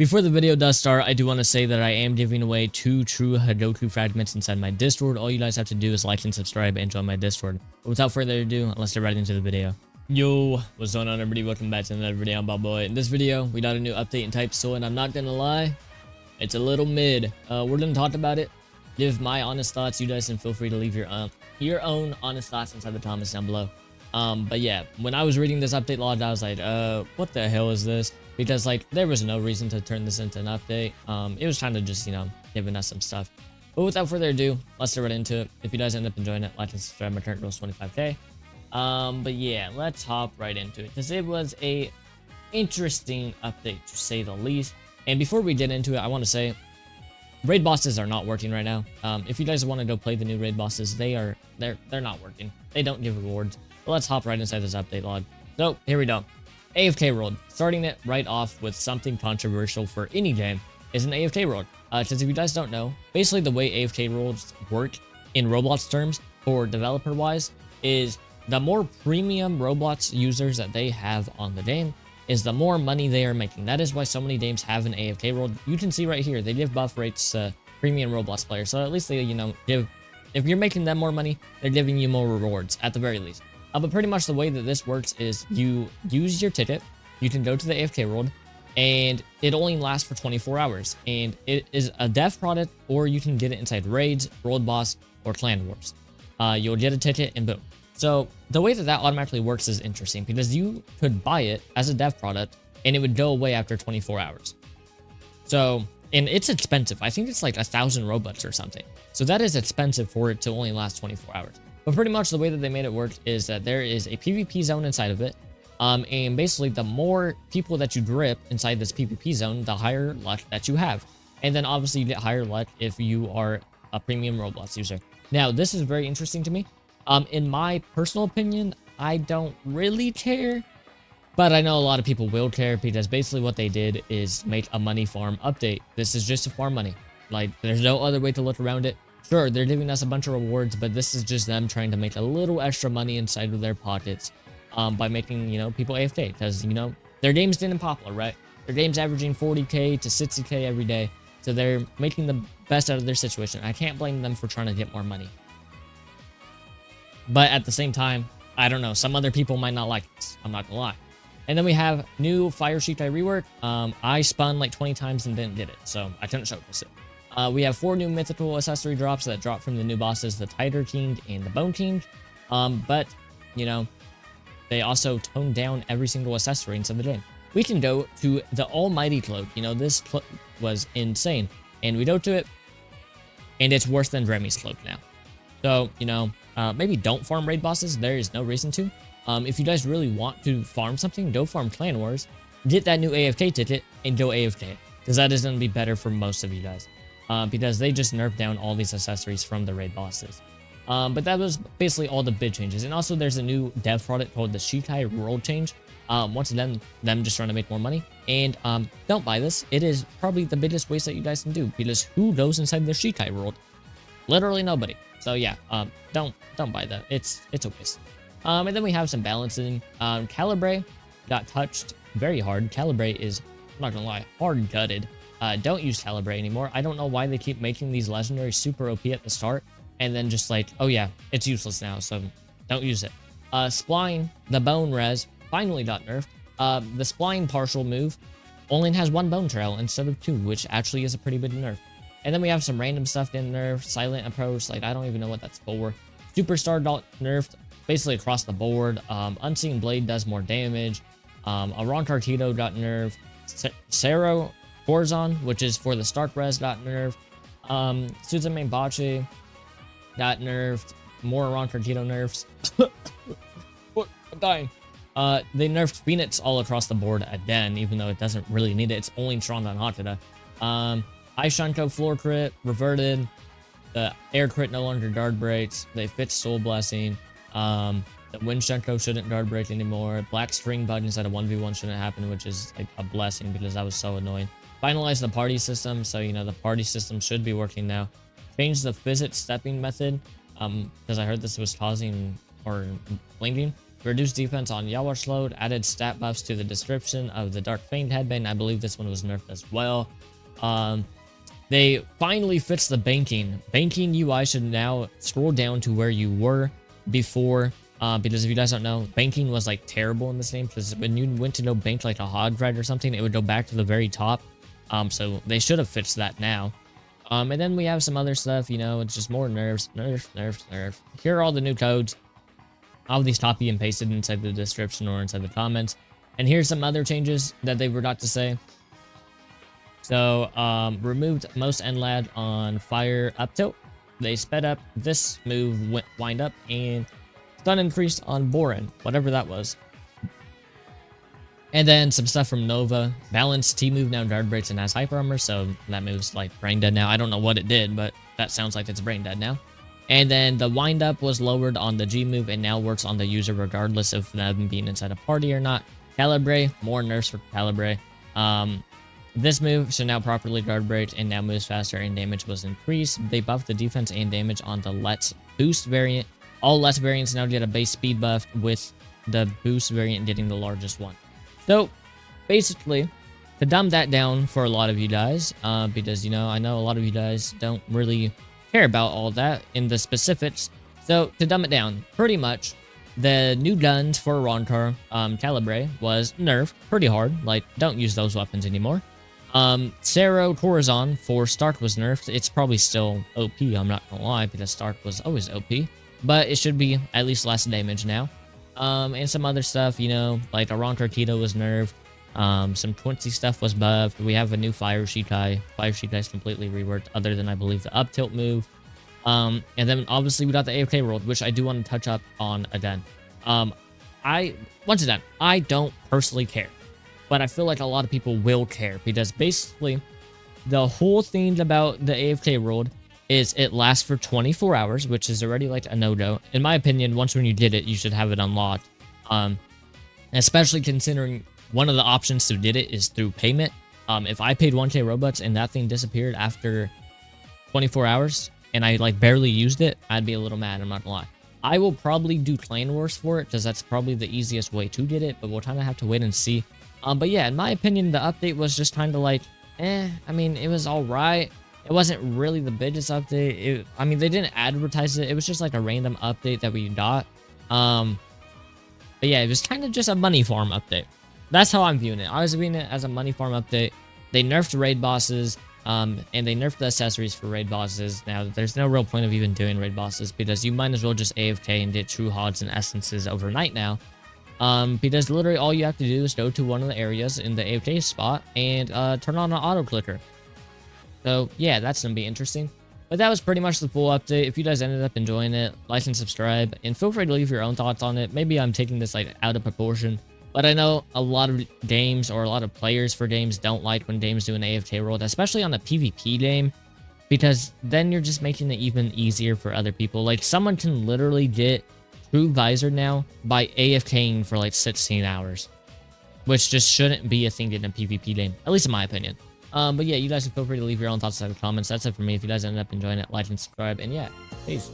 Before the video does start, I do want to say that I am giving away 2 true Hadoku fragments inside my Discord. All you guys have to do is like and subscribe and join my Discord. But without further ado, let's get right into the video. Yo, what's going on everybody? Welcome back to another video. I'm Bob Boy. In this video, we got a new update in Type Soul, and I'm not gonna lie, it's a little mid. We're gonna talk about it, give my honest thoughts. You guys can feel free to leave your own honest thoughts inside the comments down below. But yeah, when I was reading this update log, I was like, what the hell is this? Because like there was no reason to turn this into an update. It was kind of just, you know, giving us some stuff. But without further ado, let's get right into it. If you guys end up enjoying it, like and subscribe. My current goal is 25k. But yeah, let's hop right into it, because it was a interesting update to say the least. And before we get into it, I want to say raid bosses are not working right now. If you guys want to go play the new raid bosses, they're not working. They don't give rewards. But let's hop right inside this update log. So here we go. AFK world. Starting it right off with something controversial for any game is an AFK world. Because if you guys don't know, basically the way AFK worlds work in Roblox terms for developer wise is the more premium Roblox users that they have on the game is the more money they are making. That is why so many games have an AFK world. You can see right here, they give buff rates to premium Roblox players. So at least they, you know, if you're making them more money, they're giving you more rewards at the very least. But pretty much the way that this works is you use your ticket, you can go to the AFK world, and it only lasts for 24 hours. And it is a dev product, or you can get it inside raids, world boss, or clan wars. You'll get a ticket and boom. So the way that automatically works is interesting, because you could buy it as a dev product and it would go away after 24 hours. So, and it's expensive. I think it's like 1,000 Robux or something. So that is expensive for it to only last 24 hours. But pretty much the way that they made it work is that there is a PvP zone inside of it. And basically the more people that you grip inside this PvP zone, the higher luck that you have. And then obviously you get higher luck if you are a premium Roblox user. Now, this is very interesting to me. In my personal opinion, I don't really care, but I know a lot of people will care, because basically what they did is make a money farm update. This is just to farm money. Like, there's no other way to look around it. Sure, they're giving us a bunch of rewards, but this is just them trying to make a little extra money inside of their pockets by making, you know, people AFK, because, you know, their game's getting popular, right? Their game's averaging 40k to 60k every day, so they're making the best out of their situation. I can't blame them for trying to get more money. But at the same time, I don't know, some other people might not like this. I'm not gonna lie. And then we have new Fire Shikai rework. I spun like 20 times and didn't get it, so I couldn't showcase it. We have 4 new mythical accessory drops that drop from the new bosses, the Tiger King and the Bone King. But, you know, they also toned down every single accessory inside the game. We can go to the Almighty Cloak. You know, this cloak was insane. And we go to it, and it's worse than Remy's Cloak now. So, you know, maybe don't farm raid bosses. There is no reason to. If you guys really want to farm something, go farm Clan Wars, get that new AFK ticket, and go AFK. Because that is going to be better for most of you guys. Because they just nerfed down all these accessories from the raid bosses. But that was basically all the big changes. And also there's a new dev product called the Shikai World Change. Once again, them just trying to make more money. And don't buy this. It is probably the biggest waste that you guys can do, because who goes inside the Shikai world? Literally nobody. So yeah, don't buy that. It's a waste. And then we have some balancing. Calibre got touched very hard. Calibre is, I'm not gonna lie, hard gutted. Don't use Calibre anymore. I don't know why they keep making these legendaries super OP at the start, and then just like, oh yeah, it's useless now, so don't use it. Spline, the bone res, finally got nerfed. The Spline partial move only has 1 bone trail instead of 2, which actually is a pretty big nerf. And then we have some random stuff getting nerfed. Silent approach, like I don't even know what that's for. Superstar got nerfed basically across the board. Unseen Blade does more damage. Aron Cartito got nerfed. Sero Corzon, which is for the Stark res, got nerfed. Suzume Bachi got nerfed. More Aron Cartito nerfs. I'm dying. They nerfed Phoenix all across the board again, even though it doesn't really need it. It's only strong on Hatada. Ice Shanko floor crit reverted. The air crit no longer guard breaks. They fixed Soul Blessing. The Wind Shanko shouldn't guard break anymore. Black String Bug instead of 1v1 shouldn't happen, which is like a blessing, because that was so annoying. Finalized the party system, so you know the party system should be working now. Changed the physics stepping method, because I heard this was causing or blinking. reduced defense on Yawatch load, added stat buffs to the description of the Dark Fanged Headband. I believe this one was nerfed as well. They finally fixed the banking. Banking UI should now scroll down to where you were before, because if you guys don't know, banking was like terrible in this game, because when you went to go bank like a hog ride or something, it would go back to the very top. So they should have fixed that now. And then we have some other stuff, you know, it's just more nerfs. Here are all the new codes. All these copy and pasted inside the description or inside the comments. And here's some other changes that they forgot to say. So, removed most end lag on fire up tilt. They sped up this move, wind up, and stun increased on Borin, whatever that was. And then some stuff from Nova. Balanced T move now guard breaks and has hyper armor, so that move's like brain dead now. I don't know what it did, but that sounds like it's brain dead now. And then the wind up was lowered on the G move and now works on the user regardless of them being inside a party or not. Calibre, more nerfs for Calibre. This move should now properly guard break and now moves faster and damage was increased. They buffed the defense and damage on the Let's Boost variant. All Let's variants now get a base speed buff, with the Boost variant getting the largest one. So, basically, to dumb that down for a lot of you guys, because, you know, I know a lot of you guys don't really care about all that in the specifics. So, to dumb it down, pretty much, the new guns for Rontar, Calibre, was nerfed pretty hard. Like, don't use those weapons anymore. Cero Corazon for Stark was nerfed. It's probably still OP, I'm not gonna lie, because Stark was always OP. But it should be at least less damage now. And some other stuff, you know, like a Rontar Keto was nerfed. Some Quincy stuff was buffed. We have a new Fire Shikai. Fire Shikai is completely reworked, other than, I believe, the up tilt move. And then, obviously, we got the AFK world, which I do want to touch up on again. Once again, I don't personally care. But I feel like a lot of people will care, because basically the whole thing about the AFK world is it lasts for 24 hours, which is already like a no-go. In my opinion, once when you did it, you should have it unlocked. Especially considering one of the options to get it is through payment. If I paid 1k Robux and that thing disappeared after 24 hours and I like barely used it, I'd be a little mad, I'm not gonna lie. I will probably do Clan Wars for it, because that's probably the easiest way to get it, but we'll kind of have to wait and see. But yeah, in my opinion, the update was just kind of like, I mean, it was alright. It wasn't really the biggest update. I mean, they didn't advertise it. It was just like a random update that we got. But yeah, it was kind of just a money farm update. That's how I'm viewing it. I was viewing it as a money farm update. They nerfed raid bosses, and they nerfed the accessories for raid bosses. Now, there's no real point of even doing raid bosses, because you might as well just AFK and get true hogs and essences overnight now. Because literally all you have to do is go to one of the areas in the AFK spot and turn on an auto clicker. So yeah, that's gonna be interesting. But that was pretty much the full update. If you guys ended up enjoying it, like and subscribe, and feel free to leave your own thoughts on it. Maybe I'm taking this like out of proportion, but I know a lot of games or a lot of players for games don't like when games do an AFK world, especially on a PvP game, because then you're just making it even easier for other people. Like, someone can literally get True Visor now by AFKing for like 16 hours, which just shouldn't be a thing in a PvP game, at least in my opinion. But yeah, you guys can feel free to leave your own thoughts in the comments. That's it for me. If you guys ended up enjoying it, like and subscribe, and yeah, peace.